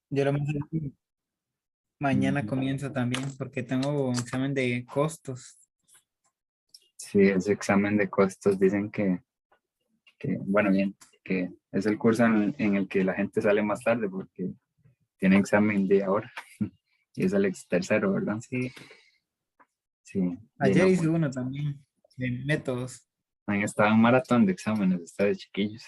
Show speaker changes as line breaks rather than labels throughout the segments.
Yo lo más mañana
Ujú.
comienzo también porque tengo un examen de costos.
Sí, ese examen de costos dicen bueno, bien, que es el curso en el que la gente sale más tarde porque tiene examen de ahora y es el tercero, ¿verdad?
Sí,
Sí, bien,
ayer
no,
hice uno también de métodos.
han estado en un maratón de exámenes ustedes chiquillos.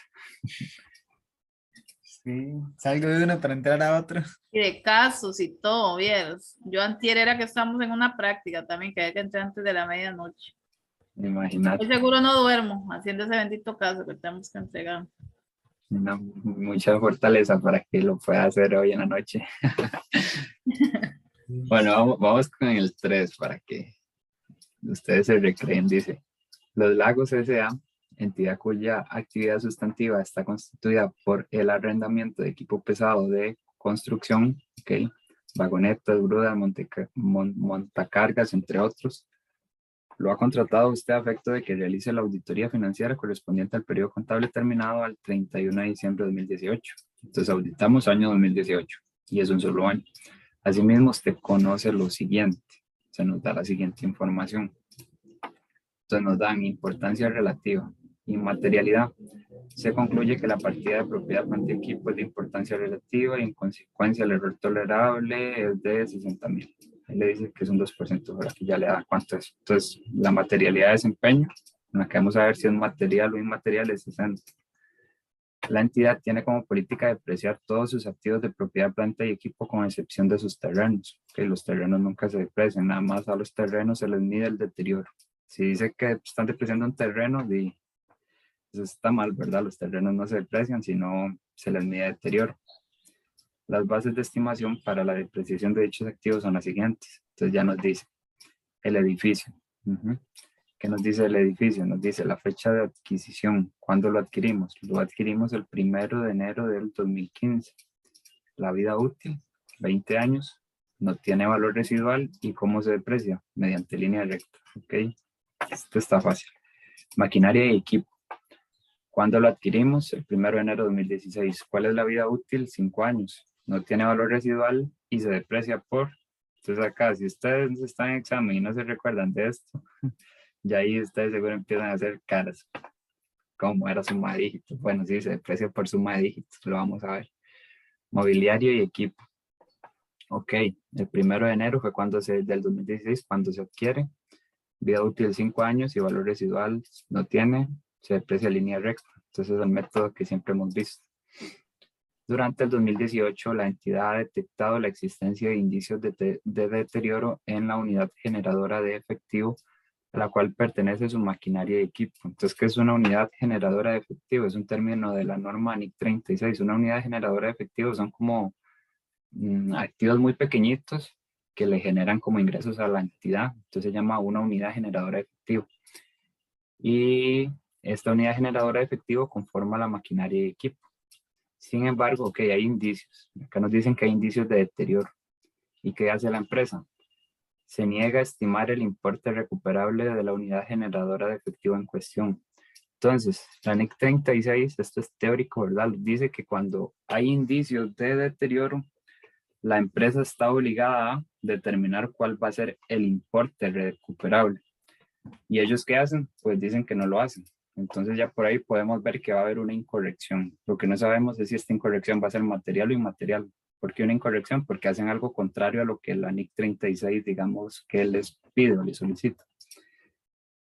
Sí, salgo de uno para entrar a otro.
Y de casos y todo, vieras. Yo antier era que estamos en una práctica también, que hay que entrar antes de la medianoche. Hoy
Imagínate,
seguro no duermo haciendo ese bendito caso que tenemos que entregar.
mucha fortaleza para que lo pueda hacer hoy en la noche.
Sí.
Bueno, vamos con el 3 para que ustedes se recreen. Dice, los lagos S.A., entidad cuya actividad sustantiva está constituida por el arrendamiento de equipo pesado de construcción, ¿ok? Vagonetas, grudas, montacargas, entre otros. Lo ha contratado usted a efecto de que realice la auditoría financiera correspondiente al periodo contable terminado al 31 de diciembre de 2018. Entonces auditamos año 2018 y es un solo año. Asimismo, usted conoce lo siguiente. Se nos da la siguiente información. Entonces nos dan importancia relativa y materialidad. Se concluye que la partida de propiedad planta y equipo es de importancia relativa y en consecuencia el error tolerable es de 60.000. Ahí le dice que es un 2%, pero aquí ya le da cuánto es. Entonces, la materialidad de desempeño, en la que vamos a ver si es material o inmaterial, es 60. La entidad tiene como política depreciar todos sus activos de propiedad, planta y equipo con excepción de sus terrenos, que los terrenos nunca se deprecian, nada más a los terrenos se les mide el deterioro. Si dice que están depreciando un terreno, eso está mal, ¿verdad? Los terrenos no se deprecian, sino se les mide deterioro. Las bases de estimación para la depreciación de dichos activos son las siguientes. Entonces ya nos dice el edificio. ¿Qué nos dice el edificio? Nos dice la fecha de adquisición. ¿Cuándo lo adquirimos? Lo adquirimos el 1 de enero del 2015. La vida útil, 20 años. No tiene valor residual. ¿Y cómo se deprecia? Mediante línea recta. ¿Ok? Esto está fácil. Maquinaria y equipo. ¿Cuándo lo adquirimos? El 1 de enero de 2016. ¿Cuál es la vida útil? 5 años. No tiene valor residual y se deprecia por... Entonces acá, si ustedes están en examen y no se recuerdan de esto, ya ahí ustedes seguro empiezan a hacer caras. ¿Cómo era suma de dígitos? Bueno, sí, se deprecia por suma de dígitos, lo vamos a ver. Mobiliario y equipo. Ok, el 1 de enero fue del 2016, cuando se adquiere. Vida útil 5 años y valor residual no tiene, se deprecia en línea recta. Entonces es el método que siempre hemos visto. Durante el 2018, la entidad ha detectado la existencia de indicios de deterioro en la unidad generadora de efectivo a la cual pertenece su maquinaria y equipo. Entonces, ¿qué es una unidad generadora de efectivo? Es un término de la norma ANIC 36. Una unidad generadora de efectivo son como activos muy pequeñitos que le generan como ingresos a la entidad. Entonces se llama una unidad generadora de efectivo. Y esta unidad generadora de efectivo conforma la maquinaria y equipo. Sin embargo, ok, hay indicios. Acá nos dicen que hay indicios de deterioro. ¿Y qué hace la empresa? Se niega a estimar el importe recuperable de la unidad generadora de efectivo en cuestión. Entonces, la NIC 36, esto es teórico, ¿verdad? Dice que cuando hay indicios de deterioro, la empresa está obligada a determinar cuál va a ser el importe recuperable. ¿Y ellos qué hacen? Pues dicen que no lo hacen. Entonces ya por ahí podemos ver que va a haber una incorrección. Lo que no sabemos es si esta incorrección va a ser material o inmaterial. ¿Por qué una incorrección? Porque hacen algo contrario a lo que la NIC 36, digamos, que les pide o les solicita.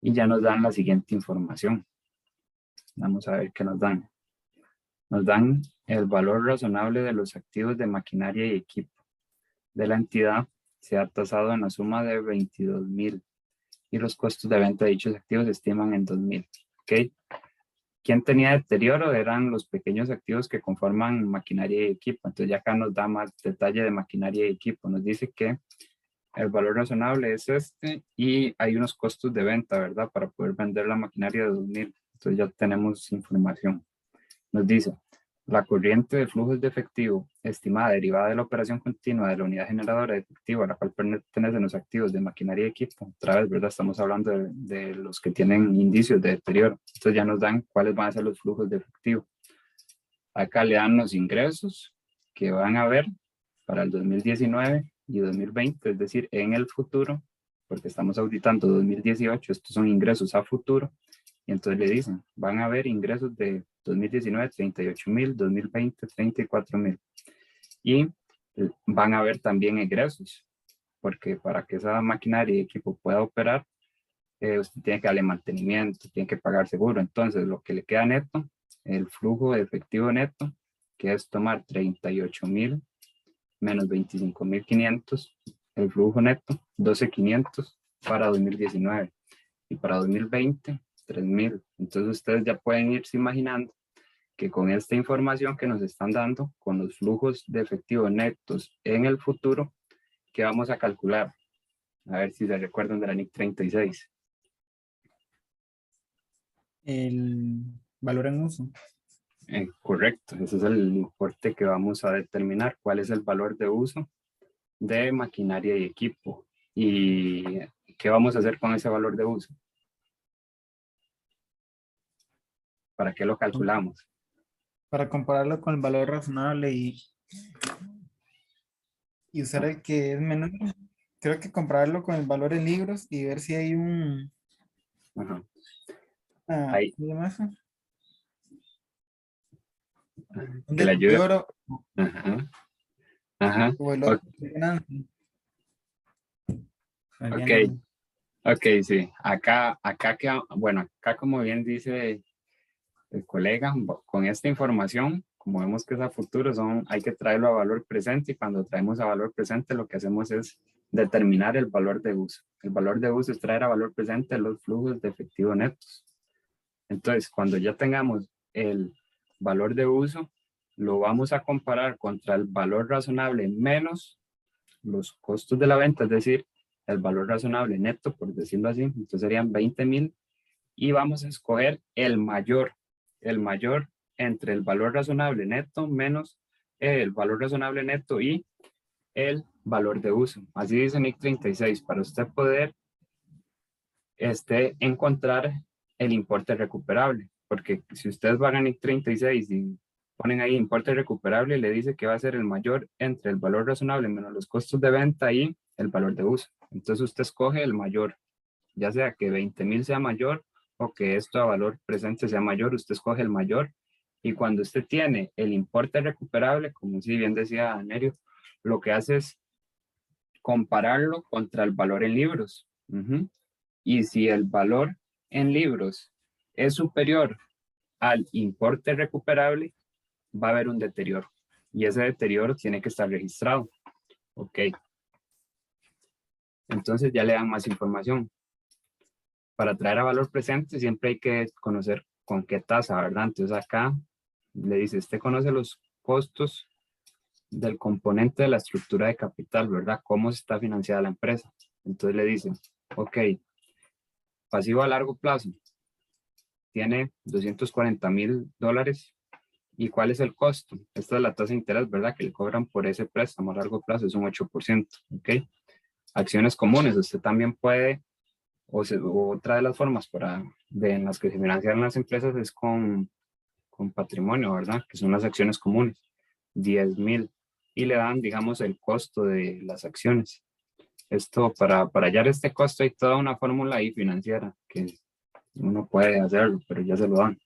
Y ya nos dan la siguiente información. Vamos a ver qué nos dan. Nos dan el valor razonable de los activos de maquinaria y equipo de la entidad. Se ha tasado en la suma de 22.000 y los costos de venta de dichos activos se estiman en 2.000. ¿Ok? ¿Quién tenía deterioro? Eran los pequeños activos que conforman maquinaria y equipo. Entonces ya acá nos da más detalle de maquinaria y equipo. Nos dice que el valor razonable es este y hay unos costos de venta, ¿verdad? Para poder vender la maquinaria de 2.000. Entonces ya tenemos información. Nos dice, la corriente de flujos de efectivo estimada derivada de la operación continua de la unidad generadora de efectivo a la cual pertenecen los activos de maquinaria y equipo. Otra vez, ¿verdad? Estamos hablando de los que tienen indicios de deterioro. Entonces ya nos dan cuáles van a ser los flujos de efectivo. Acá le dan los ingresos que van a ver para el 2019 y 2020, es decir, en el futuro, porque estamos auditando 2018, estos son ingresos a futuro, y entonces le dicen, van a haber ingresos de 2019, 38,000, 2020, 34,000, y van a haber también egresos, porque para que esa maquinaria y equipo pueda operar, usted tiene que darle mantenimiento, tiene que pagar seguro. Entonces, lo que le queda neto, el flujo de efectivo neto, que es tomar 38,000 menos 25,500, el flujo neto, 12,500 para 2019. Y para 2020, 3,000. Entonces, ustedes ya pueden irse imaginando que con esta información que nos están dando, con los flujos de efectivo netos en el futuro, ¿qué vamos a calcular? A ver si se recuerdan de la NIC 36.
El valor en uso.
Correcto, ese es el importe que vamos a determinar, cuál es el valor de uso de maquinaria y equipo. ¿Y qué vamos a hacer con ese valor de uso? ¿Para qué lo calculamos?
Para compararlo con el valor razonable y usar el que es menor. Creo que compararlo con el valor en libros y ver si hay un...
Ajá.
¿cómo se llama eso? Un
Que le ayude.
deterioro
Ajá. Ajá.
o el otro de ganancia.
Ok. Ok, sí. Acá, bueno, acá como bien dice el colega, con esta información, como vemos que es a futuro, hay que traerlo a valor presente, y cuando traemos a valor presente lo que hacemos es determinar el valor de uso. El valor de uso es traer a valor presente los flujos de efectivo netos. Entonces, cuando ya tengamos el valor de uso, lo vamos a comparar contra el valor razonable menos los costos de la venta, es decir, el valor razonable neto, por decirlo así. Entonces serían 20,000, y vamos a escoger el mayor entre el valor razonable neto menos el valor razonable neto y el valor de uso. Así dice NIC 36, para usted poder encontrar el importe recuperable, porque si ustedes van a NIC 36 y ponen ahí importe recuperable, le dice que va a ser el mayor entre el valor razonable menos los costos de venta y el valor de uso. Entonces usted escoge el mayor, ya sea que 20,000 sea mayor o que esto a valor presente sea mayor, usted escoge el mayor, y cuando usted tiene el importe recuperable, como si bien decía Nerio, lo que hace es compararlo contra el valor en libros. Y si el valor en libros es superior al importe recuperable, va a haber un deterioro, y ese deterioro tiene que estar registrado. Ok. Entonces ya le dan más información. Para traer a valor presente siempre hay que conocer con qué tasa, ¿verdad? Entonces acá le dice, usted conoce los costos del componente de la estructura de capital, ¿verdad? ¿Cómo está financiada la empresa? Entonces le dice, ok, pasivo a largo plazo, tiene $240,000. ¿Y cuál es el costo? Esta es la tasa de interés, ¿verdad? Que le cobran por ese préstamo a largo plazo, es un 8%, ¿ok? Acciones comunes, usted también puede, o otra de las formas en las que se financian las empresas es con patrimonio, ¿verdad? Que son las acciones comunes, 10,000, y le dan, digamos, el costo de las acciones. Esto, para hallar este costo hay toda una fórmula ahí financiera que uno puede hacerlo, pero ya se lo dan.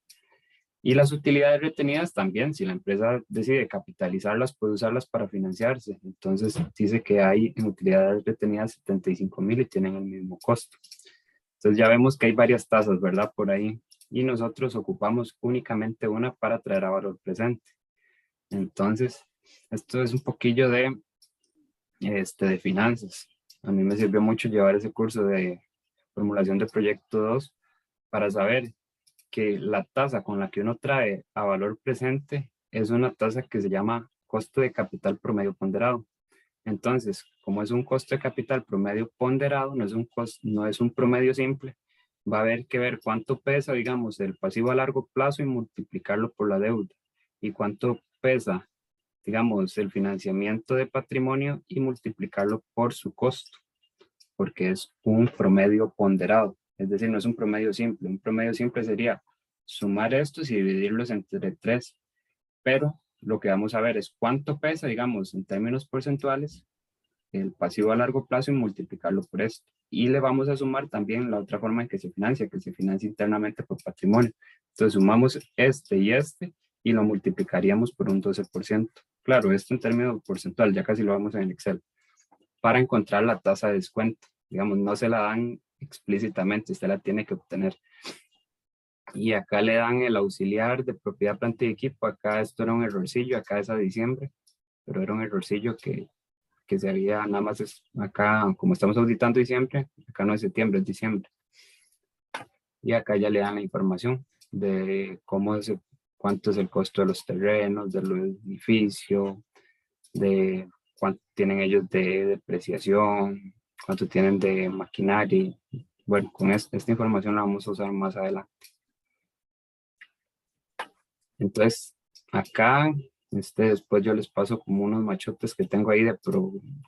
Y las utilidades retenidas también, si la empresa decide capitalizarlas, puede usarlas para financiarse. Entonces dice que hay en utilidades retenidas 75,000 y tienen el mismo costo. Entonces ya vemos que hay varias tasas, ¿verdad? Por ahí. Y nosotros ocupamos únicamente una para traer a valor presente. Entonces, esto es un poquillo de finanzas. A mí me sirvió mucho llevar ese curso de formulación de proyecto 2 para saber que la tasa con la que uno trae a valor presente es una tasa que se llama costo de capital promedio ponderado. Entonces, como es un costo de capital promedio ponderado, no es un promedio simple, va a haber que ver cuánto pesa, digamos, el pasivo a largo plazo y multiplicarlo por la deuda, y cuánto pesa, digamos, el financiamiento de patrimonio y multiplicarlo por su costo, porque es un promedio ponderado. Es decir, no es un promedio simple. Un promedio simple sería sumar estos y dividirlos entre 3, pero lo que vamos a ver es cuánto pesa, digamos, en términos porcentuales, el pasivo a largo plazo y multiplicarlo por esto. Y le vamos a sumar también la otra forma en que se financia internamente por patrimonio. Entonces sumamos este y lo multiplicaríamos por un 12%. Claro, esto en términos porcentual, ya casi lo vamos en el Excel, para encontrar la tasa de descuento. Digamos, no se la dan explícitamente, usted la tiene que obtener. Y acá le dan el auxiliar de propiedad, planta y equipo. Acá esto era un errorcillo, acá es a diciembre, pero era un errorcillo que se había nada más acá, como estamos auditando diciembre, acá no es septiembre, es diciembre. Y acá ya le dan la información de cuánto es el costo de los terrenos, del edificio, de cuánto tienen ellos de depreciación, cuánto tienen de maquinaria. Bueno, con esta información la vamos a usar más adelante. Entonces, acá, después yo les paso como unos machotes que tengo ahí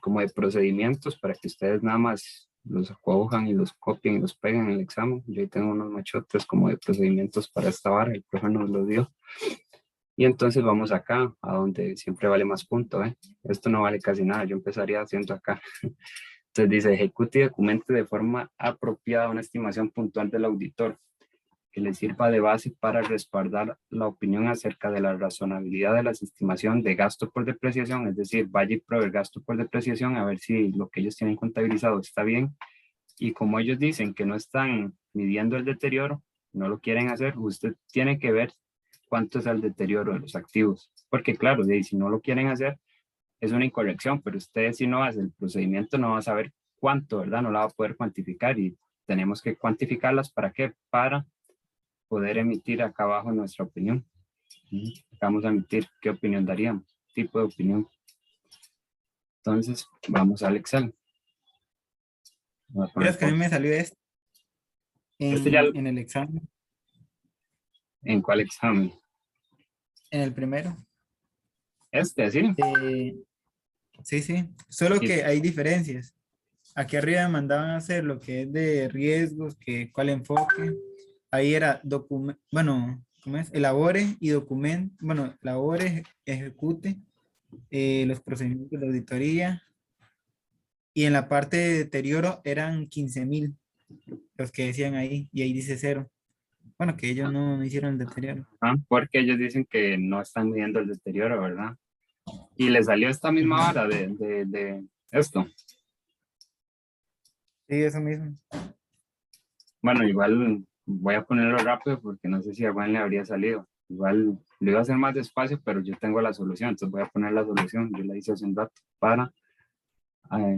como de procedimientos para que ustedes nada más los acojan y los copien y los peguen en el examen. Yo ahí tengo unos machotes como de procedimientos para esta vara, el profe nos lo dio. Y entonces vamos acá, a donde siempre vale más punto, ¿eh? Esto no vale casi nada, yo empezaría haciendo acá. Entonces dice, ejecute y documente de forma apropiada una estimación puntual del auditor que le sirva de base para respaldar la opinión acerca de la razonabilidad de la estimación de gasto por depreciación, es decir, vaya y proveer gasto por depreciación a ver si lo que ellos tienen contabilizado está bien. Y como ellos dicen que no están midiendo el deterioro, no lo quieren hacer, usted tiene que ver cuánto es el deterioro de los activos. Porque claro, si no lo quieren hacer, es una incorrección, pero usted si no hace el procedimiento no va a saber cuánto, ¿verdad? No la va a poder cuantificar y tenemos que cuantificarlas. ¿Para qué? Para poder emitir acá abajo nuestra opinión. Vamos a emitir qué opinión daríamos, tipo de opinión. Entonces, vamos al Excel.
Mira, es que a mí me salió esto
Ya,
en el examen,
¿en cuál examen?
en el primero.
¿Sí?
Sí, sí, solo que hay diferencias. Aquí arriba me mandaban a hacer lo que es de riesgos, que cuál enfoque. Ahí era bueno, ¿cómo es? Elabore y documente, bueno, elabore, ejecute los procedimientos de auditoría. Y en la parte de deterioro eran 15,000 los que decían ahí, y ahí dice cero. Bueno, que ellos no hicieron el deterioro.
Porque ellos dicen que no están midiendo el deterioro, ¿verdad? Y le salió esta misma
Ujú.
hora de esto.
Sí, eso mismo.
Bueno, igual voy a ponerlo rápido porque no sé si a Juan le habría salido. Igual lo iba a hacer más despacio, pero yo tengo la solución, entonces voy a poner la solución. Yo la hice hace un rato para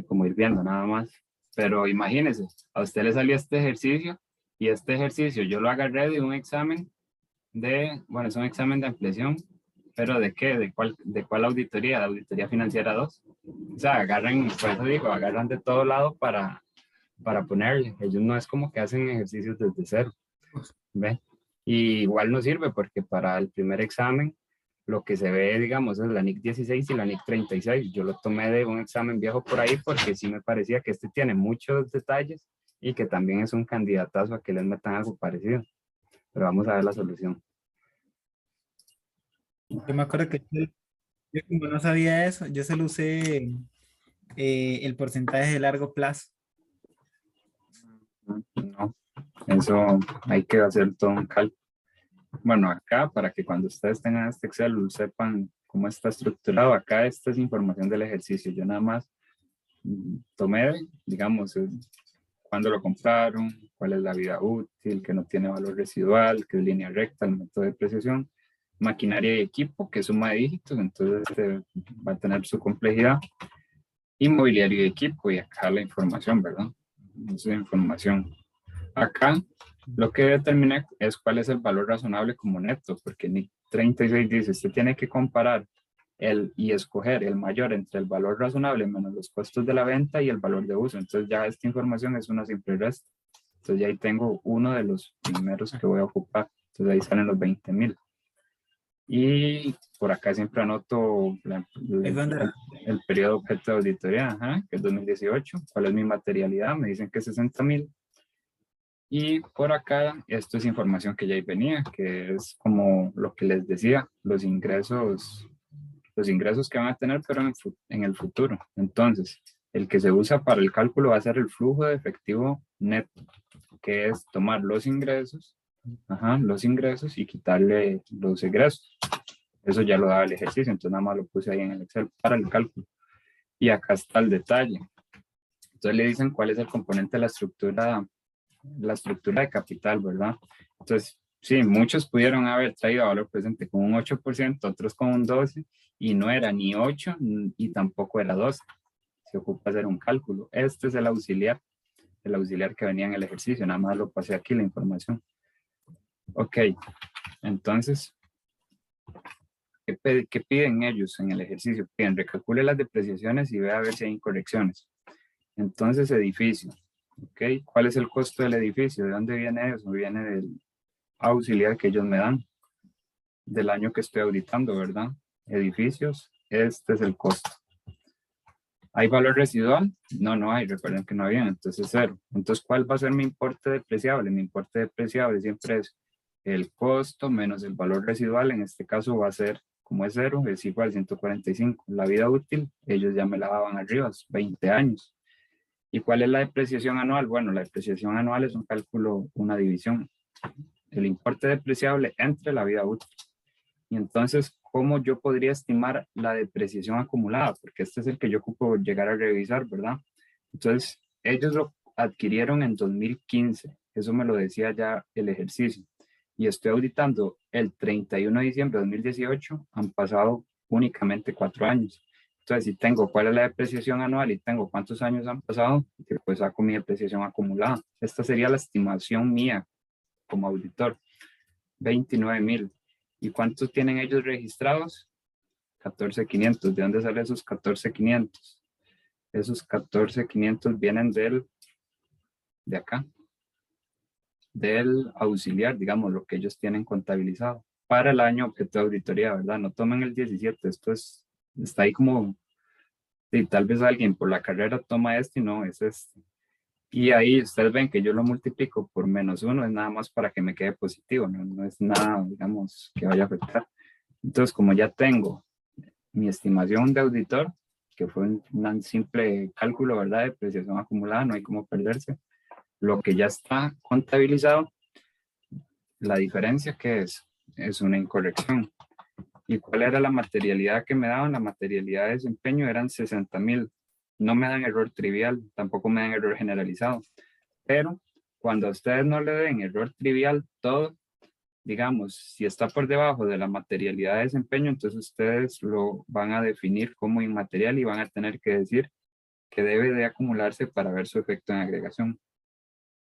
como ir viendo nada más. Pero imagínese, a usted le salió este ejercicio y este ejercicio yo lo agarré de un examen bueno, es un examen de ampliación, pero ¿de qué? ¿De cuál auditoría? De Auditoría Financiera 2. O sea, agarran, por eso digo, agarran de todo lado para ponerle. Ellos no es como que hacen ejercicios desde cero, ¿ve? Y igual no sirve porque para el primer examen lo que se ve, digamos, es la NIC 16 y la NIC 36. Yo lo tomé de un examen viejo por ahí porque sí me parecía que este tiene muchos detalles y que también es un candidatazo a que les metan algo parecido. Pero vamos a ver la solución.
Yo me acuerdo que yo como no sabía eso, yo solo usé el porcentaje de largo plazo.
No, eso hay que hacer todo un cálculo. Bueno, acá para que cuando ustedes tengan este Excel sepan cómo está estructurado, acá esta es información del ejercicio. Yo nada más tomé, digamos, cuándo lo compraron, cuál es la vida útil, que no tiene valor residual, que es línea recta, el método de depreciación, maquinaria y equipo, que es suma de dígitos, entonces va a tener su complejidad, inmobiliario y equipo, y acá la información, ¿verdad? Esa es la información. Acá lo que determina es cuál es el valor razonable como neto, porque NIC 36 dice, usted tiene que comparar y escoger el mayor entre el valor razonable menos los costos de la venta y el valor de uso. Entonces ya esta información es una simple resta. Entonces ya ahí tengo uno de los primeros que voy a ocupar. Entonces ahí salen los 20,000. Y por acá siempre anoto el periodo objeto de auditoría, que es 2018. ¿Cuál es mi materialidad? Me dicen que 60,000. Y por acá, esto es información que ya ahí venía, que es como lo que les decía, los ingresos los ingresos que van a tener, pero en el futuro. Entonces, el que se usa para el cálculo va a ser el flujo de efectivo neto, que es tomar los ingresos, y quitarle los egresos. Eso ya lo daba el ejercicio, entonces nada más lo puse ahí en el Excel para el cálculo. Y acá está el detalle. Entonces le dicen cuál es el componente de la estructura de capital, ¿verdad? Entonces, sí, muchos pudieron haber traído valor presente con un 8%, otros con un 12%, y no era ni 8 y tampoco era 12. Se ocupa hacer un cálculo. Este es el auxiliar que venía en el ejercicio, nada más lo pasé aquí la información. Ok, entonces, ¿qué piden ellos en el ejercicio? Piden recalcule las depreciaciones y vea a ver si hay incorrecciones. Entonces, edificio. Ok, ¿cuál es el costo del edificio? ¿De dónde viene eso? Viene del auxiliar que ellos me dan, del año que estoy auditando, ¿verdad? Edificios, este es el costo. ¿Hay valor residual? No, no hay, recuerden que no había, entonces 0. Entonces, ¿cuál va a ser mi importe depreciable? Mi importe depreciable siempre es el costo menos el valor residual, en este caso va a ser, como es 0, es igual a 145. La vida útil, ellos ya me la daban arriba, 20 años. ¿Y cuál es la depreciación anual? Bueno, la depreciación anual es un cálculo, una división. El importe depreciable entre la vida útil. Y entonces, ¿cómo yo podría estimar la depreciación acumulada? Porque este es el que yo ocupo llegar a revisar, ¿verdad? Entonces, ellos lo adquirieron en 2015. Eso me lo decía ya el ejercicio. Y estoy auditando el 31 de diciembre de 2018. Han pasado únicamente 4 años. Entonces, si tengo cuál es la depreciación anual y tengo cuántos años han pasado, pues saco mi depreciación acumulada. Esta sería la estimación mía como auditor. 29,000. ¿Y cuántos tienen ellos registrados? 14,500. ¿De dónde salen esos 14,500? Esos 14,500 vienen de acá, del auxiliar, digamos, lo que ellos tienen contabilizado para el año objeto de auditoría, ¿verdad? No tomen el 17, está ahí como, y tal vez alguien por la carrera toma este y no, es este. Y ahí ustedes ven que yo lo multiplico por -1, es nada más para que me quede positivo, no es nada, digamos, que vaya a afectar. Entonces, como ya tengo mi estimación de auditor, que fue un simple cálculo, ¿verdad? De depreciación acumulada, no hay cómo perderse. Lo que ya está contabilizado, la diferencia que es una incorrección. ¿Y cuál era la materialidad que me daban? La materialidad de desempeño eran 60,000. No me dan error trivial, tampoco me dan error generalizado. Pero cuando a ustedes no le den error trivial, todo, digamos, si está por debajo de la materialidad de desempeño, entonces ustedes lo van a definir como inmaterial y van a tener que decir que debe de acumularse para ver su efecto en agregación.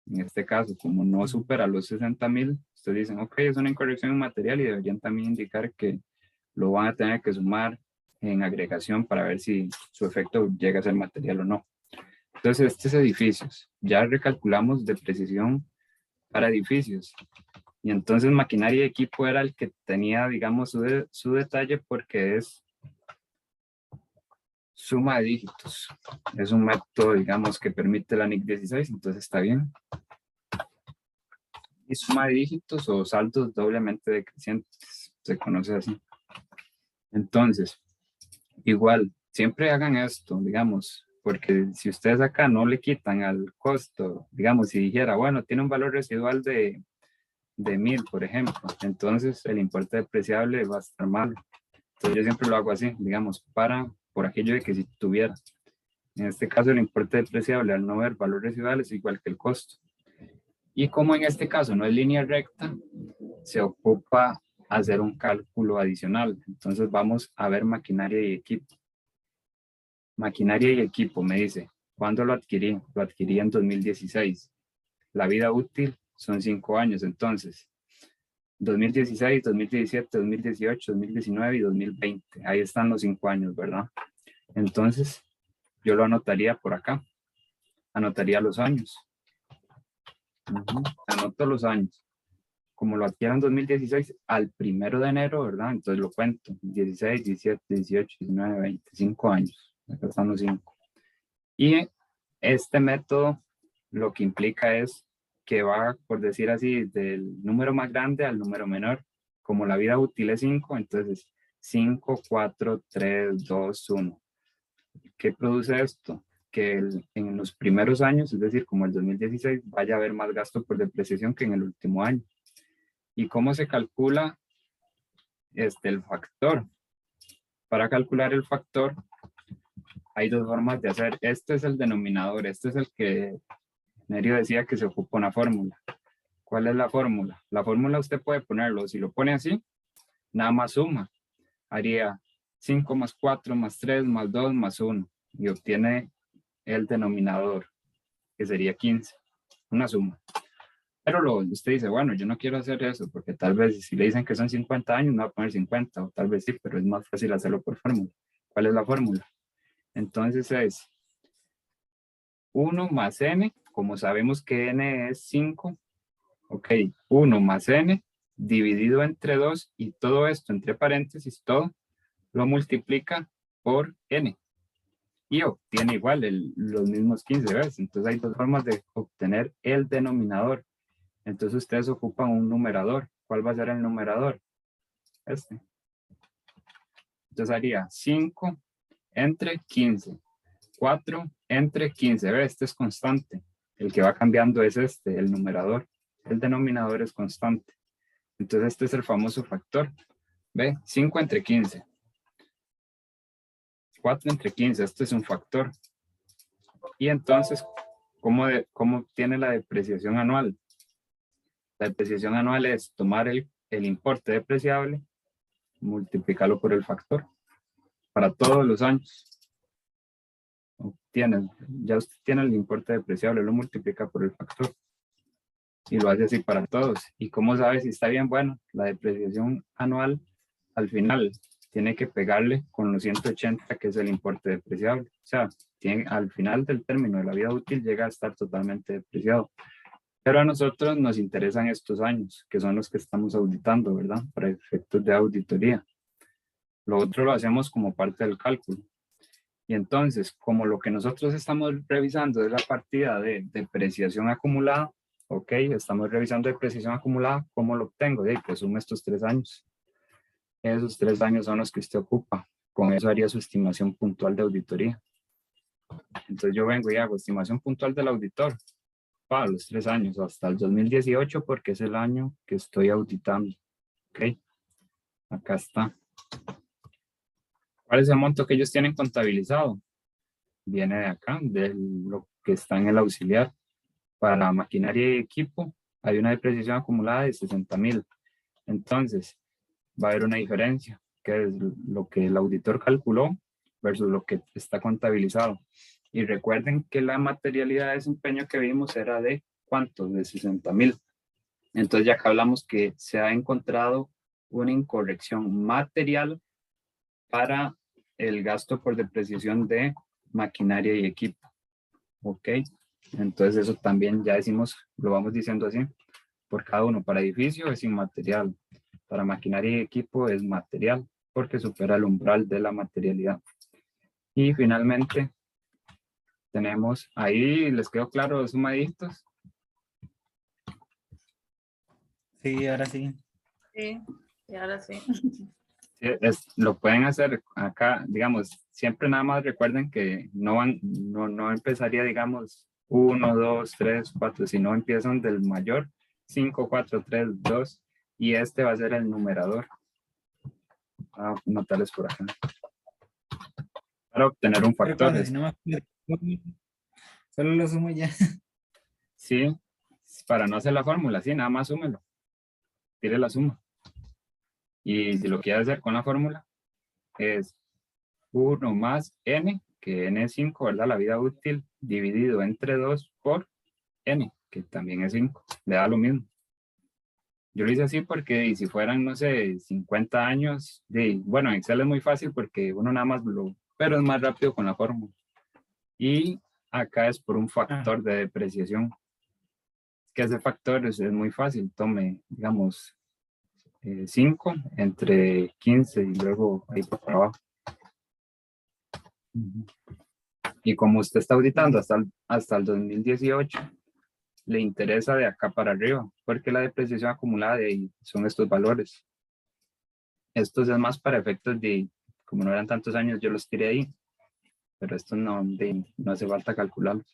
En este caso, como no supera los 60,000, ustedes dicen, ok, es una incorrección inmaterial y deberían también indicar que lo van a tener que sumar en agregación para ver si su efecto llega a ser material o no. Entonces, estos edificios, ya recalculamos de precisión para edificios. Y entonces maquinaria y equipo era el que tenía, digamos, su detalle porque es suma de dígitos. Es un método, digamos, que permite la NIC 16, entonces está bien. Y suma de dígitos o saldos doblemente decrecientes, se conoce así. Entonces, igual, siempre hagan esto, digamos, porque si ustedes acá no le quitan al costo, digamos, si dijera, bueno, tiene un valor residual de 1,000, por ejemplo, entonces el importe depreciable va a estar mal. Entonces yo siempre lo hago así, digamos, por aquello de que si tuviera. En este caso el importe depreciable al no ver valor residual es igual que el costo. Y como en este caso no es línea recta, se ocupa hacer un cálculo adicional. Entonces vamos a ver maquinaria y equipo. Maquinaria y equipo me dice, ¿cuándo lo adquirí? Lo adquirí en 2016. La vida útil son 5 años, entonces 2016, 2017, 2018, 2019 y 2020. Ahí están los 5 años, ¿verdad? Entonces, yo lo anotaría por acá. Anotaría los años. Anoto los años. Como lo adquiero en 2016, al 1 de enero, ¿verdad? Entonces lo cuento. 16, 17, 18, 19, 20, 5 años. Acá están los 5. Y este método lo que implica es que va, por decir así, del número más grande al número menor. Como la vida útil es 5, entonces 5, 4, 3, 2, 1. ¿Qué produce esto? Que en los primeros años, es decir, como el 2016, vaya a haber más gasto por depreciación que en el último año. ¿Y cómo se calcula el factor? Para calcular el factor, hay dos formas de hacer. Este es el denominador, este es el que Nerio decía que se ocupa una fórmula. ¿Cuál es la fórmula? La fórmula usted puede ponerlo, si lo pone así, nada más suma. Haría 5 más 4 más 3 más 2 más 1 y obtiene el denominador, que sería 15, una suma. Pero usted dice, bueno, yo no quiero hacer eso, porque tal vez si le dicen que son 50 años, no va a poner 50, o tal vez sí, pero es más fácil hacerlo por fórmula. ¿Cuál es la fórmula? Entonces es 1 más n, como sabemos que n es 5, ok, 1 más n dividido entre 2 y todo esto entre paréntesis, todo lo multiplica por n y obtiene igual los mismos 15 veces. Entonces hay dos formas de obtener el denominador. Entonces ustedes ocupan un numerador. ¿Cuál va a ser el numerador? Este. Entonces haría 5 entre 15. 4 entre 15. ¿Ve? Este es constante. El que va cambiando es el numerador. El denominador es constante. Entonces este es el famoso factor. ¿Ve? 5 entre 15. 4 entre 15. Este es un factor. Y entonces, ¿cómo obtiene la depreciación anual? La depreciación anual es tomar el importe depreciable, multiplicarlo por el factor. Para todos los años. Ya usted tiene el importe depreciable, lo multiplica por el factor. Y lo hace así para todos. ¿Y cómo sabe si está bien? Bueno, la depreciación anual al final tiene que pegarle con los 180, que es el importe depreciable. O sea, al final del término de la vida útil llega a estar totalmente depreciado. Pero a nosotros nos interesan estos años, que son los que estamos auditando, ¿verdad? Para efectos de auditoría. Lo otro lo hacemos como parte del cálculo. Y entonces, como lo que nosotros estamos revisando es la partida de depreciación acumulada, ok, estamos revisando depreciación acumulada, ¿cómo lo obtengo? Pues sume estos 3 años. Esos 3 años son los que usted ocupa. Con eso haría su estimación puntual de auditoría. Entonces yo vengo y hago estimación puntual del auditor para los 3 años, hasta el 2018, porque es el año que estoy auditando. Ok, acá está. ¿Cuál es el monto que ellos tienen contabilizado? Viene de acá, de lo que está en el auxiliar. Para maquinaria y equipo hay una depreciación acumulada de 60,000. Entonces, va a haber una diferencia, que es lo que el auditor calculó versus lo que está contabilizado. Y recuerden que la materialidad de desempeño que vimos era de ¿cuánto? De 60,000. Entonces, ya que hablamos que se ha encontrado una incorrección material para el gasto por depreciación de maquinaria y equipo. Ok, entonces eso también ya decimos, lo vamos diciendo así, por cada uno. Para edificio es inmaterial, para maquinaria y equipo es material, porque supera el umbral de la materialidad. Y finalmente tenemos, ahí les quedó claro los sumaditos.
Sí, ahora sí.
Sí, y ahora sí.
Lo pueden hacer acá, digamos, siempre nada más recuerden que no empezaría, digamos, 1, 2, 3, 4, sino empiezan del mayor, 5, 4, 3, 2, y este va a ser el numerador. Voy a anotarles por acá. Para obtener un
Pero
factor.
pasa, si no me acuerdo, solo lo sumo ya.
Sí, para no hacer la fórmula, sí, nada más súmelo. Tire la suma. Y si lo quiere hacer con la fórmula, es 1 más n, que n es 5, ¿verdad? La vida útil dividido entre 2 por n, que también es 5. Le da lo mismo. Yo lo hice así porque si fueran, no sé, 50 años, bueno, Excel es muy fácil porque uno nada más pero es más rápido con la fórmula. Y acá es por un factor de depreciación. Que ese factor es muy fácil. Tome, digamos, 5 entre 15 y luego ahí para abajo. Y como usted está auditando hasta el 2018, le interesa de acá para arriba, porque la depreciación acumulada de ahí son estos valores. Estos es más para efectos de, como no eran tantos años, yo los tiré ahí, pero estos no, no hace falta calcularlos.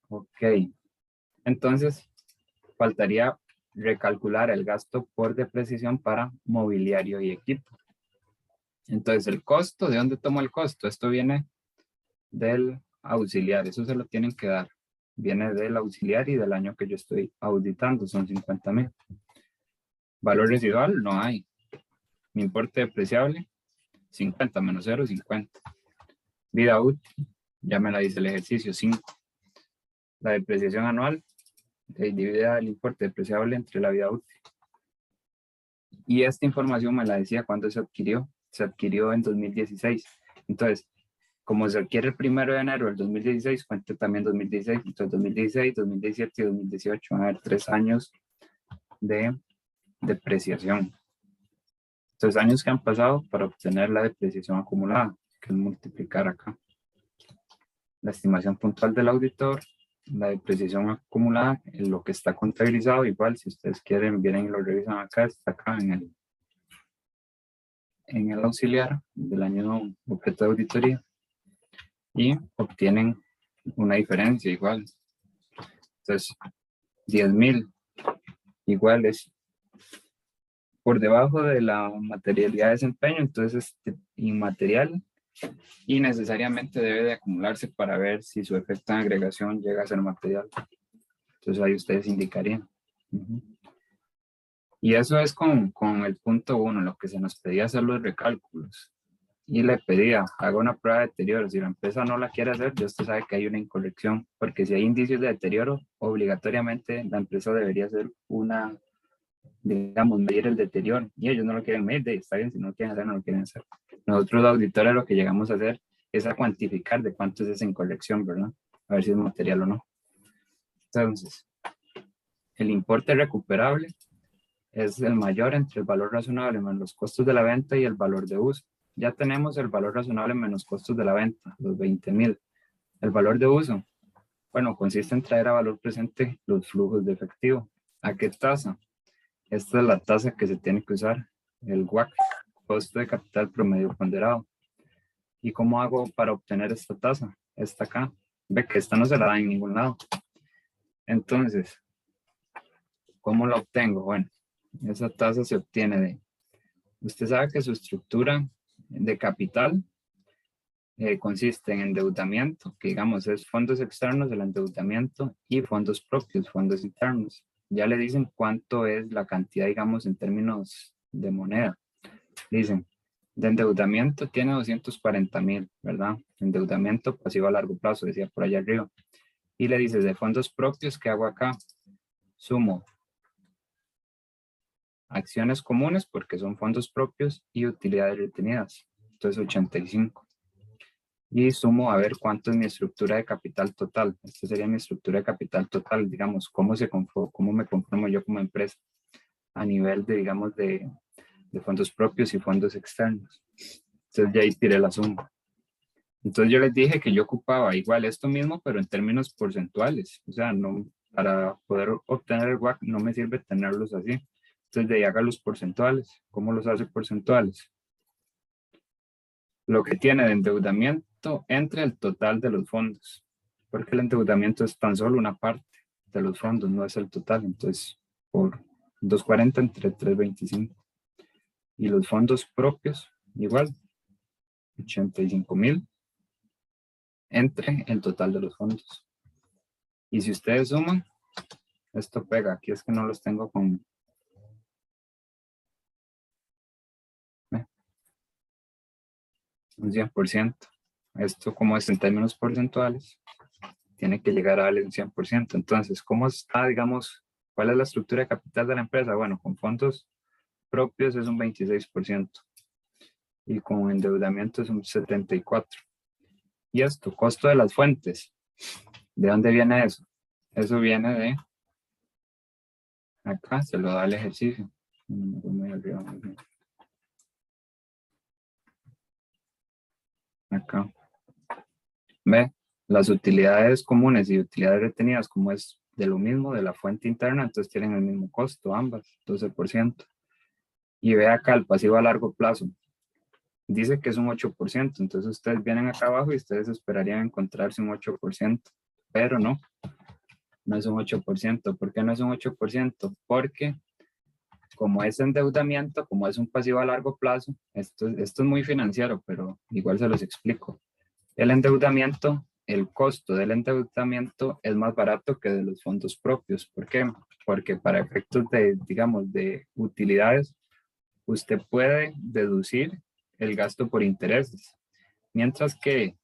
Ok, entonces faltaría recalcular el gasto por depreciación para mobiliario y equipo. Entonces, el costo, ¿de dónde tomo el costo? Esto viene del auxiliar, eso se lo tienen que dar. Viene del auxiliar y del año que yo estoy auditando, son 50,000. Valor residual, no hay. Mi importe depreciable, 50 menos 0, 50. Vida útil, ya me la dice el ejercicio, 5. La depreciación anual, divide el importe depreciable entre la vida útil. Y esta información me la decía cuando se adquirió. Se adquirió en 2016. Entonces, como se adquiere el 1 de enero del 2016, cuente también 2016, entonces 2016, 2017 y 2018 van a haber 3 años de depreciación. Entonces, años que han pasado para obtener la depreciación acumulada, que es multiplicar acá. La estimación puntual del auditor, la depreciación acumulada, en lo que está contabilizado, igual si ustedes quieren, vienen y lo revisan acá, está acá en el auxiliar del año objeto de auditoría y obtienen una diferencia igual. Entonces, 10,000 igual es por debajo de la materialidad de desempeño, entonces es inmaterial y necesariamente debe de acumularse para ver si su efecto de agregación llega a ser material. Entonces ahí ustedes indicarían. Y eso es con el punto 1, lo que se nos pedía hacer los recálculos. Y le pedía, haga una prueba de deterioro. Si la empresa no la quiere hacer, ya usted sabe que hay una incorrección, porque si hay indicios de deterioro, obligatoriamente la empresa debería hacer una, digamos, medir el deterioro. Y ellos no lo quieren medir, está bien, si no lo quieren hacer, no lo quieren hacer. Nosotros, los auditores, lo que llegamos a hacer es a cuantificar de cuánto es esa incorrección, ¿verdad? A ver si es material o no. Entonces, el importe recuperable es el mayor entre el valor razonable menos los costos de la venta y el valor de uso. Ya tenemos el valor razonable menos costos de la venta, los 20,000. El valor de uso, bueno, consiste en traer a valor presente los flujos de efectivo. ¿A qué tasa? Esta es la tasa que se tiene que usar, el WACC, costo de capital promedio ponderado. ¿Y cómo hago para obtener esta tasa? Esta acá. Ve que esta no se la da en ningún lado. Entonces, ¿cómo la obtengo? Bueno, esa tasa se obtiene de, usted sabe que su estructura de capital consiste en endeudamiento, que digamos es fondos externos del endeudamiento y fondos propios, fondos internos. Ya le dicen cuánto es la cantidad, digamos, en términos de moneda. Dicen, de endeudamiento tiene 240,000, ¿verdad? Endeudamiento pasivo a largo plazo, decía por allá arriba. Y le dices, de fondos propios, ¿qué hago acá? Sumo acciones comunes porque son fondos propios y utilidades retenidas. Entonces 85. Y sumo a ver cuánto es mi estructura de capital total. Esta sería mi estructura de capital total, digamos, cómo me conformo yo como empresa a nivel de, digamos, de fondos propios y fondos externos. Entonces ya ahí tiré la suma. Entonces yo les dije que yo ocupaba igual esto mismo, pero en términos porcentuales. O sea, no, para poder obtener el WACC no me sirve tenerlos así. Entonces de ahí haga los porcentuales. ¿Cómo los hace porcentuales? Lo que tiene de endeudamiento entre el total de los fondos. Porque el endeudamiento es tan solo una parte de los fondos, no es el total. Entonces, por 240 entre 325. Y los fondos propios, igual, 85,000 entre el total de los fondos. Y si ustedes suman, esto pega. Aquí es que no los tengo con... un 100%. Esto como es en términos porcentuales, tiene que llegar a darle un 100%. Entonces, ¿cómo está, digamos, cuál es la estructura de capital de la empresa? Bueno, con fondos propios es un 26% y con endeudamiento es un 74%. Y esto, costo de las fuentes. ¿De dónde viene eso? Eso viene de acá, se lo da el ejercicio. Acá. ¿Ve? las utilidades comunes y utilidades retenidas, como es de lo mismo, de la fuente interna, entonces tienen el mismo costo, ambas, 12%. Y ve acá el pasivo a largo plazo. Dice que es un 8%, entonces ustedes vienen acá abajo y ustedes esperarían encontrarse un 8%, pero no es un 8%. ¿Por qué no es un 8%? Porque como es endeudamiento, como es un pasivo a largo plazo, esto es muy financiero, pero igual se los explico. El endeudamiento, el costo del endeudamiento es más barato que de los fondos propios. ¿Por qué? Porque para efectos de, digamos, de utilidades, usted puede deducir el gasto por intereses, mientras que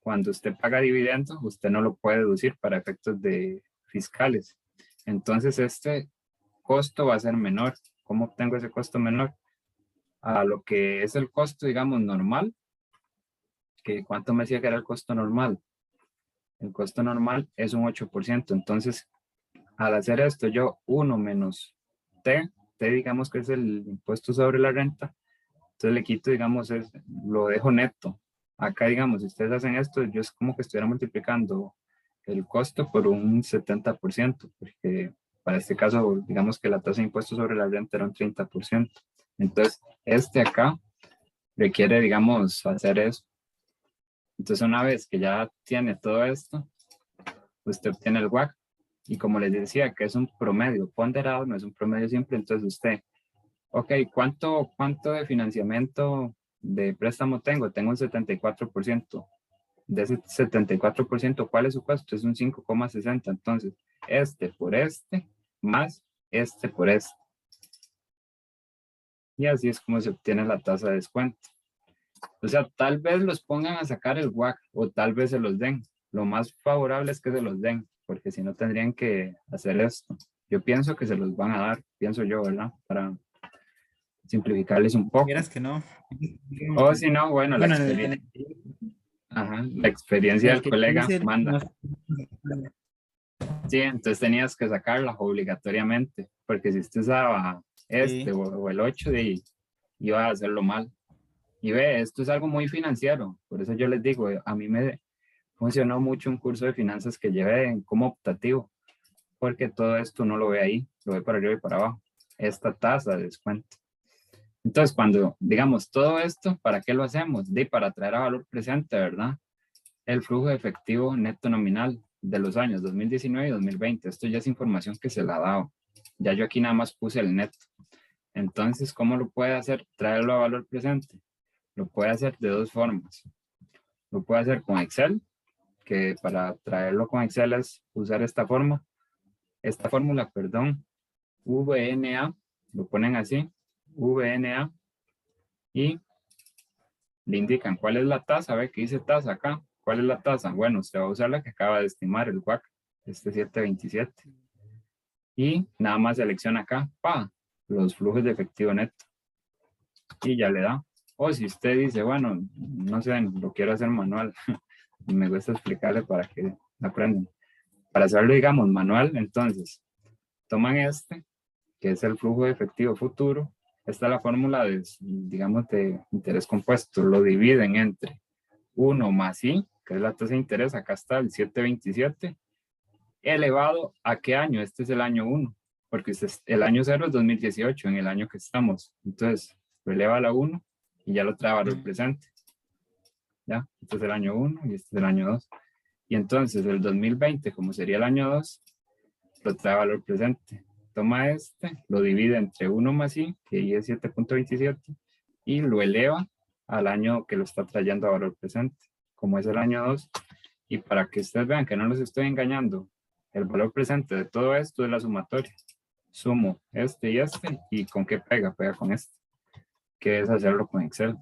cuando usted paga dividendos, usted no lo puede deducir para efectos de fiscales. Entonces, este costo va a ser menor. ¿Cómo obtengo ese costo menor? A lo que es el costo, digamos, normal, que ¿cuánto me decía que era el costo normal? El costo normal es un 8%. Entonces, al hacer esto, yo 1 menos T digamos que es el impuesto sobre la renta, entonces le quito, digamos, lo dejo neto. Acá, digamos, si ustedes hacen esto, yo es como que estuviera multiplicando el costo por un 70%, porque para este caso, digamos que la tasa de impuesto sobre la renta era un 30%. Entonces, acá requiere, digamos, hacer eso. Entonces, una vez que ya tiene todo esto, usted obtiene el WACC. Y como les decía, que es un promedio ponderado, no es un promedio simple, entonces usted, ok, ¿cuánto de financiamiento de préstamo tengo? Tengo un 74%. De ese 74%, ¿cuál es su costo? Es un 5,60. Entonces, por más por este. Y así es como se obtiene la tasa de descuento. O sea, tal vez los pongan a sacar el WACC o tal vez se los den. Lo más favorable es que se los den, porque si no tendrían que hacer esto. Yo pienso que se los van a dar, pienso yo, ¿verdad? Para simplificarles un poco.
Vieras que no.
O si no, bueno,
Bueno,
la experiencia
en el
del
que yo
colega
hice,
manda.
no,
Sí, entonces tenías que sacarla obligatoriamente, porque si usted usaba
sí,
o el 8, iba a hacerlo mal. Y ve, esto es algo muy financiero, por eso yo les digo, a mí me funcionó mucho un curso de finanzas que llevé como optativo, porque todo esto no lo ve ahí, lo ve para arriba y para abajo, esta tasa de descuento. Entonces, cuando digamos todo esto, ¿para qué lo hacemos? Para traer a valor presente, ¿verdad? El flujo de efectivo neto nominal de los años 2019 y 2020. Esto ya es información que se la ha dado. Ya yo aquí nada más puse el neto. Entonces, ¿cómo lo puede hacer? Traerlo a valor presente. Lo puede hacer de dos formas. Lo puede hacer con Excel, que para traerlo con Excel es usar esta fórmula, VNA, lo ponen así, VNA, y le indican cuál es la tasa, ve que dice tasa acá, ¿cuál es la tasa? Bueno, usted va a usar la que acaba de estimar el WACC, 727, y nada más selecciona acá, los flujos de efectivo neto, y ya le da. O si usted dice, bueno, no sé, lo quiero hacer manual, me gusta explicarle para que aprendan. Para hacerlo, digamos, manual, entonces, toman que es el flujo de efectivo futuro. Esta es la fórmula de, digamos, de interés compuesto. Lo dividen entre 1 más I, que es la tasa de interés. Acá está el 727, elevado a qué año. Este es el año 1, porque el año 0 es 2018, en el año que estamos. Entonces, lo eleva a la 1 y ya lo trae a valor presente. ¿Ya? Este es el año 1 y este es el año 2. Y entonces, el 2020, como sería el año 2, lo trae a valor presente. Toma lo divide entre 1 más I, que I es 7.27, y lo eleva al año que lo está trayendo a valor presente, como es el año 2. Y para que ustedes vean que no los estoy engañando, el valor presente de todo esto es la sumatoria. Sumo y ¿con qué pega? Pega con que es hacerlo con Excel.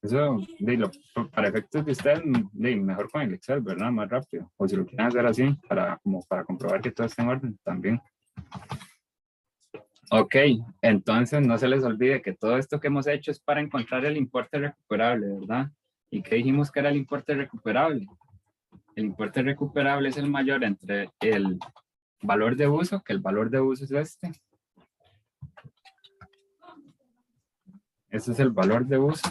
Eso, para efectos de ustedes, mejor con el Excel, ¿verdad? Más rápido. O si lo quieren hacer así, para comprobar que todo está en orden, también. Ok, entonces no se les olvide que todo esto que hemos hecho es para encontrar el importe recuperable, ¿verdad? ¿Y qué dijimos que era el importe recuperable? El importe recuperable es el mayor entre el valor de uso, que el valor de uso es este. Este es el valor de uso.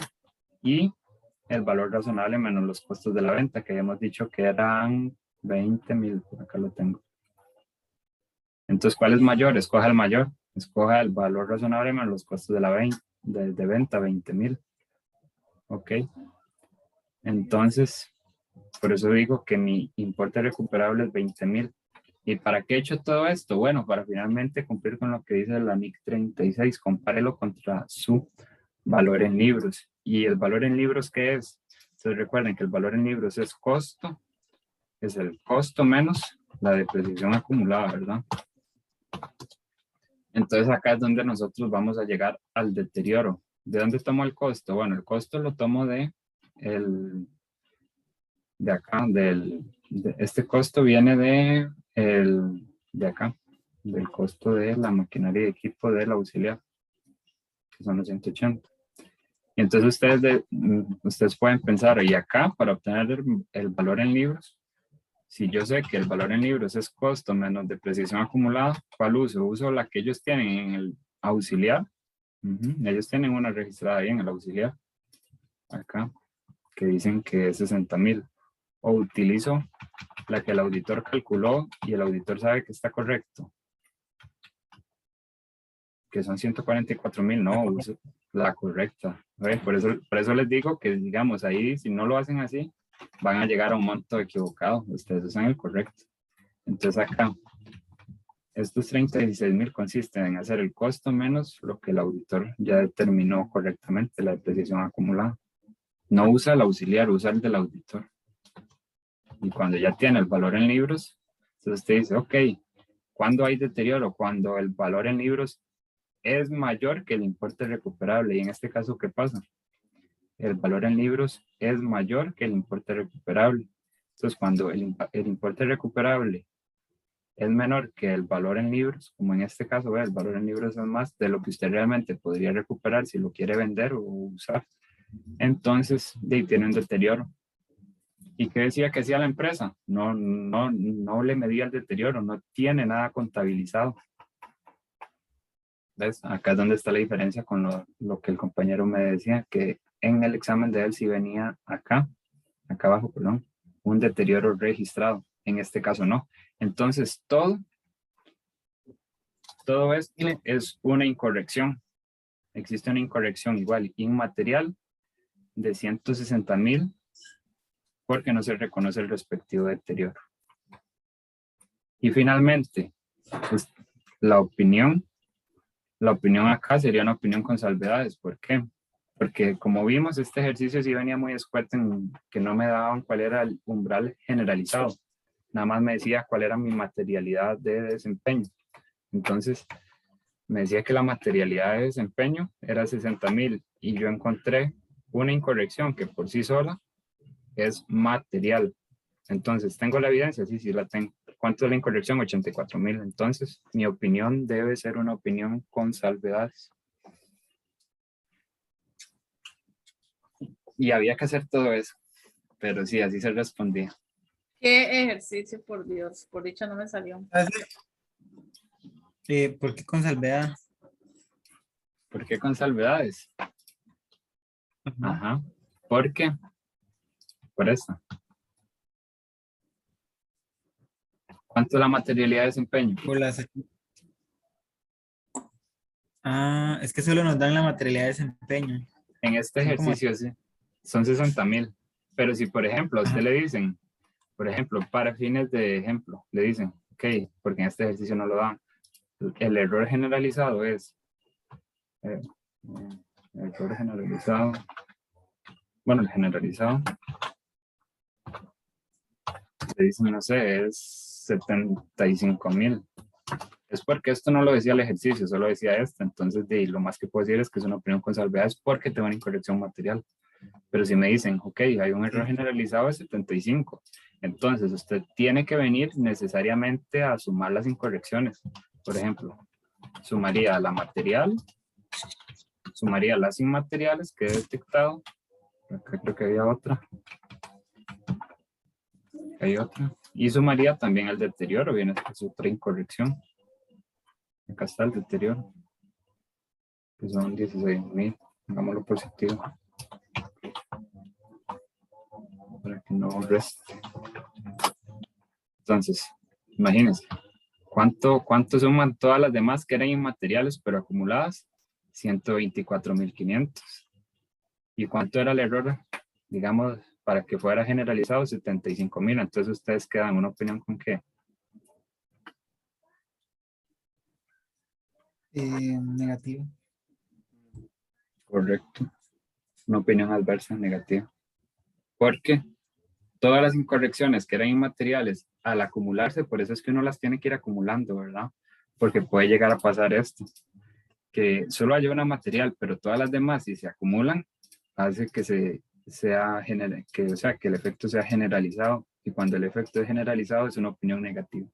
Y el valor razonable menos los costos de la venta, que habíamos dicho que eran 20,000, por acá lo tengo. Entonces, ¿cuál es mayor? Escoja el mayor. Escoja el valor razonable menos los costos de la de venta, 20,000. Ok. Entonces, por eso digo que mi importe recuperable es 20,000. ¿Y para qué he hecho todo esto? Bueno, para finalmente cumplir con lo que dice la NIC 36, compárelo contra su valor en libros. ¿Y el valor en libros qué es? Entonces recuerden que el valor en libros es costo, es el costo menos la depreciación acumulada, ¿verdad? Entonces acá es donde nosotros vamos a llegar al deterioro. ¿De dónde tomo el costo? Bueno, el costo lo tomo de acá, este costo viene de acá, del costo de la maquinaria y equipo del auxiliar, que son los 180. Y entonces ustedes pueden pensar, y acá para obtener el valor en libros, si yo sé que el valor en libros es costo menos depreciación acumulada, ¿cuál uso? Uso la que ellos tienen en el auxiliar. Ellos tienen una registrada ahí en el auxiliar, acá, que dicen que es 60,000. O utilizo la que el auditor calculó y el auditor sabe que está correcto, que son 144,000, no, uso la correcta. Por eso les digo que, digamos, ahí si no lo hacen así, van a llegar a un monto equivocado. Ustedes usan el correcto. Entonces acá, estos 36,000 consisten en hacer el costo menos lo que el auditor ya determinó correctamente, la depreciación acumulada. No usa el auxiliar, usa el del auditor. Y cuando ya tiene el valor en libros, entonces usted dice, ok, ¿cuándo hay deterioro? Cuando el valor en libros es mayor que el importe recuperable. Y en este caso, ¿qué pasa? El valor en libros es mayor que el importe recuperable. Entonces, cuando el importe recuperable es menor que el valor en libros, como en este caso, el valor en libros es más de lo que usted realmente podría recuperar si lo quiere vender o usar. Entonces, tiene un deterioro. ¿Y qué decía que hacía la empresa? No le medía el deterioro, no tiene nada contabilizado. ¿Ves? Acá es donde está la diferencia con lo que el compañero me decía, que en el examen de él sí venía acá abajo, perdón, un deterioro registrado. En este caso no. Entonces, todo esto es una incorrección. Existe una incorrección igual inmaterial de 160,000 porque no se reconoce el respectivo deterioro. Y finalmente, pues, la opinión acá sería una opinión con salvedades. ¿Por qué? Porque como vimos, este ejercicio sí venía muy escueto en que no me daban cuál era el umbral generalizado. Nada más me decía cuál era mi materialidad de desempeño. Entonces, me decía que la materialidad de desempeño era 60,000 y yo encontré una incorrección que por sí sola es material. Entonces, ¿tengo la evidencia? Sí, la tengo. ¿Cuánto es la incorrección? 84,000. Entonces, mi opinión debe ser una opinión con salvedades. Y había que hacer todo eso. Pero sí, así se respondía.
Qué ejercicio, por Dios. Por dicho no me salió.
¿Por qué con salvedad?
¿Por qué con salvedades? Ajá. ¿Por qué? Por eso. ¿Cuánto es la materialidad de desempeño?
Por las... es que solo nos dan la materialidad de desempeño.
En este ejercicio sí, son 60,000. Pero si, por ejemplo, a usted le dicen, por ejemplo, para fines de ejemplo, le dicen, ok, porque en este ejercicio no lo dan, el error generalizado es, error generalizado, bueno, el generalizado, le dicen, no sé, es 75,000. Es porque esto no lo decía el ejercicio, solo decía esto. Entonces, lo más que puedo decir es que es una opinión con salvedades porque tengo una incorrección material. Pero si me dicen, ok, hay un error generalizado de 75, entonces usted tiene que venir necesariamente a sumar las incorrecciones. Por ejemplo, sumaría la material, sumaría las inmateriales que he detectado. Acá creo que había otra. Hay otra. Y sumaría también el deterioro, viene es otra incorrección. Acá está el deterioro, que son 16,000. Hagámoslo positivo. para que no reste. Entonces, imagínense, ¿cuánto suman todas las demás que eran inmateriales pero acumuladas? 124.500. ¿Y cuánto era el error? Digamos, para que fuera generalizado, 75.000. Entonces, ustedes quedan una opinión con qué.
Negativo.
Correcto. Una opinión adversa, negativa. Porque todas las incorrecciones que eran inmateriales, al acumularse, por eso es que uno las tiene que ir acumulando, ¿verdad? Porque puede llegar a pasar esto, que solo haya una material, pero todas las demás, si se acumulan, hace que que el efecto sea generalizado, y cuando el efecto es generalizado es una opinión negativa.